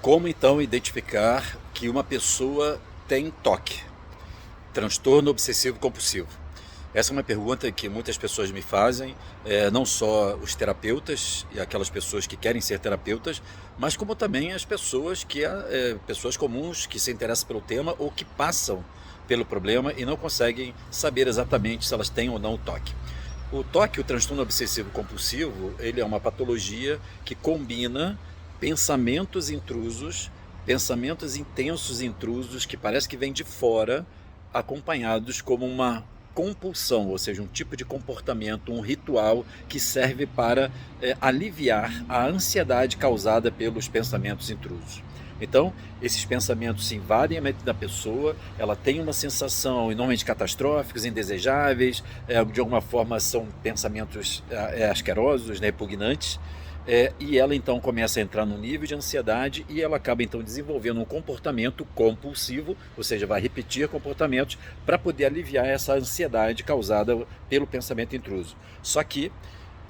Como então identificar que uma pessoa tem TOC, transtorno obsessivo compulsivo? Essa é uma pergunta que muitas pessoas me fazem, não só os terapeutas e aquelas pessoas que querem ser terapeutas, mas como também as pessoas pessoas comuns que se interessam pelo tema ou que passam pelo problema e não conseguem saber exatamente se elas têm ou não o TOC. O TOC, o transtorno obsessivo compulsivo, ele é uma patologia que combina pensamentos intrusos, pensamentos intensos e intrusos que parece que vêm de fora, acompanhados como uma compulsão, ou seja, um tipo de comportamento, um ritual que serve para aliviar a ansiedade causada pelos pensamentos intrusos. Então, esses pensamentos se invadem a mente da pessoa, ela tem uma sensação enormemente catastróficos, indesejáveis, de alguma forma são pensamentos asquerosos, né, repugnantes, e ela então começa a entrar num nível de ansiedade e ela acaba então desenvolvendo um comportamento compulsivo, ou seja, vai repetir comportamentos para poder aliviar essa ansiedade causada pelo pensamento intruso. Só que,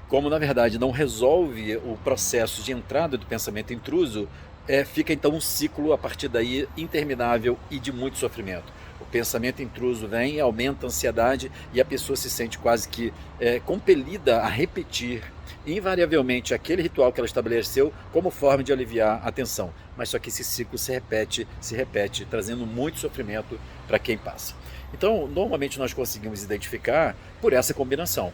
como na verdade não resolve o processo de entrada do pensamento intruso, fica então um ciclo a partir daí interminável e de muito sofrimento. O pensamento intruso vem, aumenta a ansiedade e a pessoa se sente quase que compelida a repetir invariavelmente aquele ritual que ela estabeleceu como forma de aliviar a tensão. Mas só que esse ciclo se repete, trazendo muito sofrimento para quem passa. Então, normalmente nós conseguimos identificar por essa combinação.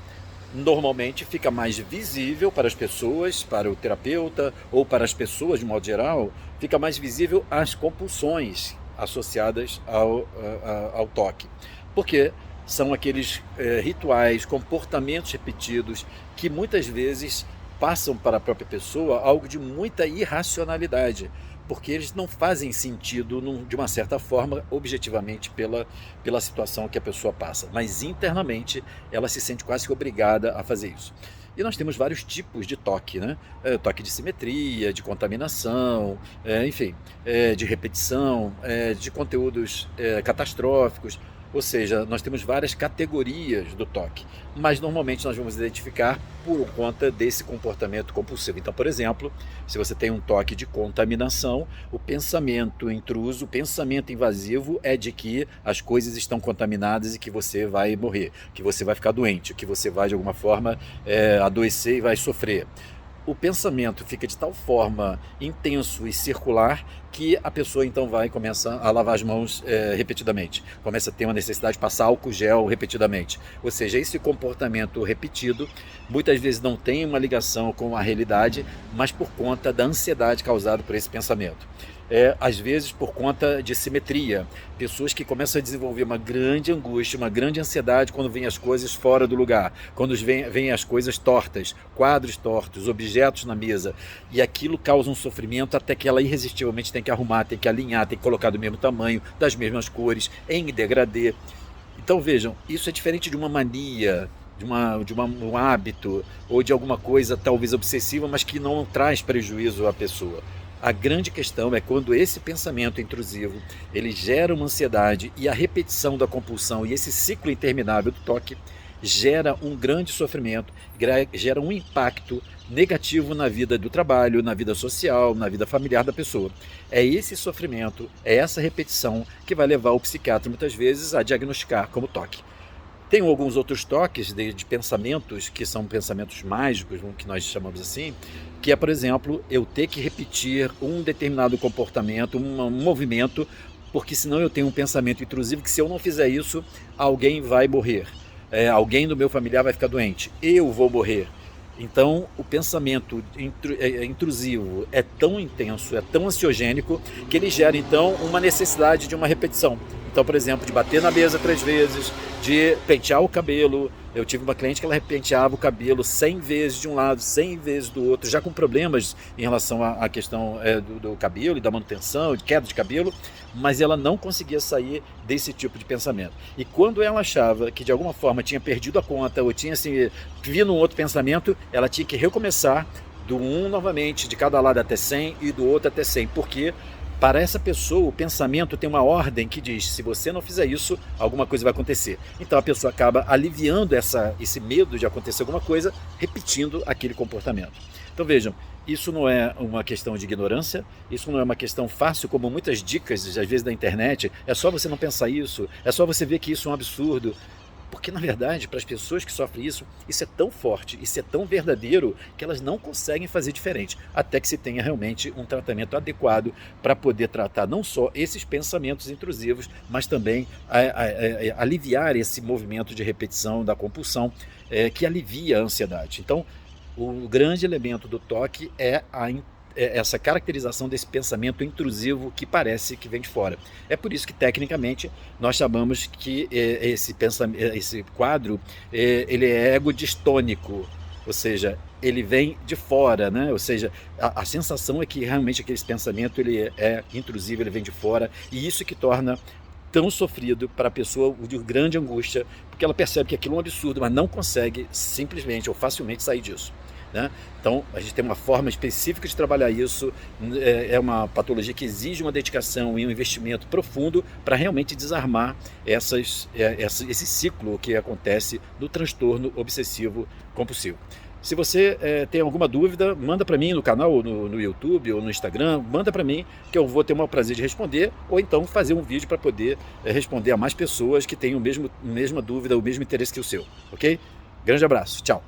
Normalmente fica mais visível para as pessoas, para o terapeuta ou para as pessoas de modo geral, fica mais visível as compulsões associadas ao TOC. Porque são aqueles rituais, comportamentos repetidos que muitas vezes passam para a própria pessoa algo de muita irracionalidade, porque eles não fazem sentido, de uma certa forma, objetivamente, pela situação que a pessoa passa. Mas internamente ela se sente quase que obrigada a fazer isso. E nós temos vários tipos de TOC, né? TOC de simetria, de contaminação, enfim, de repetição, de conteúdos catastróficos. Ou seja, nós temos várias categorias do TOC, mas normalmente nós vamos identificar por conta desse comportamento compulsivo. Então, por exemplo, se você tem um TOC de contaminação, o pensamento intruso, o pensamento invasivo é de que as coisas estão contaminadas e que você vai morrer, que você vai ficar doente, que você vai de alguma forma adoecer e vai sofrer. O pensamento fica de tal forma intenso e circular que a pessoa então começa a lavar as mãos repetidamente, começa a ter uma necessidade de passar álcool gel repetidamente. Ou seja, esse comportamento repetido muitas vezes não tem uma ligação com a realidade, mas por conta da ansiedade causada por esse pensamento. Às vezes por conta de simetria, pessoas que começam a desenvolver uma grande angústia, uma grande ansiedade quando vêm as coisas fora do lugar, quando vêm as coisas tortas, quadros tortos, objetos na mesa, e aquilo causa um sofrimento até que ela irresistivelmente tem que arrumar, tem que alinhar, tem que colocar do mesmo tamanho, das mesmas cores, em degradê. Então vejam, isso é diferente de uma mania, um hábito ou de alguma coisa talvez obsessiva, mas que não traz prejuízo à pessoa. A grande questão é quando esse pensamento intrusivo ele gera uma ansiedade e a repetição da compulsão e esse ciclo interminável do TOC gera um grande sofrimento, gera um impacto negativo na vida do trabalho, na vida social, na vida familiar da pessoa. É esse sofrimento, é essa repetição que vai levar o psiquiatra muitas vezes a diagnosticar como TOC. Tem alguns outros toques de pensamentos, que são pensamentos mágicos, que nós chamamos assim, que é, por exemplo, eu ter que repetir um determinado comportamento, um movimento, porque senão eu tenho um pensamento intrusivo que se eu não fizer isso, alguém vai morrer, alguém do meu familiar vai ficar doente, eu vou morrer. Então, o pensamento intrusivo é tão intenso, é tão ansiogênico, que ele gera, então, uma necessidade de uma repetição. Então, por exemplo, de bater na mesa 3 vezes, de pentear o cabelo. Eu tive uma cliente que ela penteava o cabelo 100 vezes de um lado, 100 vezes do outro, já com problemas em relação à questão do cabelo e da manutenção, de queda de cabelo, mas ela não conseguia sair desse tipo de pensamento. E quando ela achava que de alguma forma tinha perdido a conta ou tinha assim, vindo um outro pensamento, ela tinha que recomeçar do 1 novamente, de cada lado até 100 e do outro até 100, porque para essa pessoa o pensamento tem uma ordem que diz: se você não fizer isso, alguma coisa vai acontecer. Então a pessoa acaba aliviando esse medo de acontecer alguma coisa, repetindo aquele comportamento. Então vejam, Isso não é uma questão de ignorância, isso não é uma questão fácil, como muitas dicas, às vezes, da internet, é só você não pensar isso, é só você ver que isso é um absurdo. Porque, na verdade, para as pessoas que sofrem isso é tão forte, isso é tão verdadeiro, que elas não conseguem fazer diferente, até que se tenha realmente um tratamento adequado para poder tratar não só esses pensamentos intrusivos, mas também aliviar esse movimento de repetição da compulsão, que alivia a ansiedade. Então, o grande elemento do toque é essa caracterização desse pensamento intrusivo que parece que vem de fora. É por isso que, tecnicamente, nós chamamos que esse quadro ele é egodistônico, ou seja, ele vem de fora, né? Ou seja, a sensação é que realmente aquele pensamento ele é intrusivo, ele vem de fora, e isso que torna tão sofrido para a pessoa de grande angústia, porque ela percebe que aquilo é um absurdo, mas não consegue simplesmente ou facilmente sair disso, né? Então, a gente tem uma forma específica de trabalhar isso, é uma patologia que exige uma dedicação e um investimento profundo para realmente desarmar esse ciclo que acontece no transtorno obsessivo compulsivo. Se você tem alguma dúvida, manda para mim no canal, no YouTube ou no Instagram, manda para mim que eu vou ter o maior prazer de responder, ou então fazer um vídeo para poder responder a mais pessoas que tenham a mesma dúvida, o mesmo interesse que o seu, ok? Grande abraço, tchau!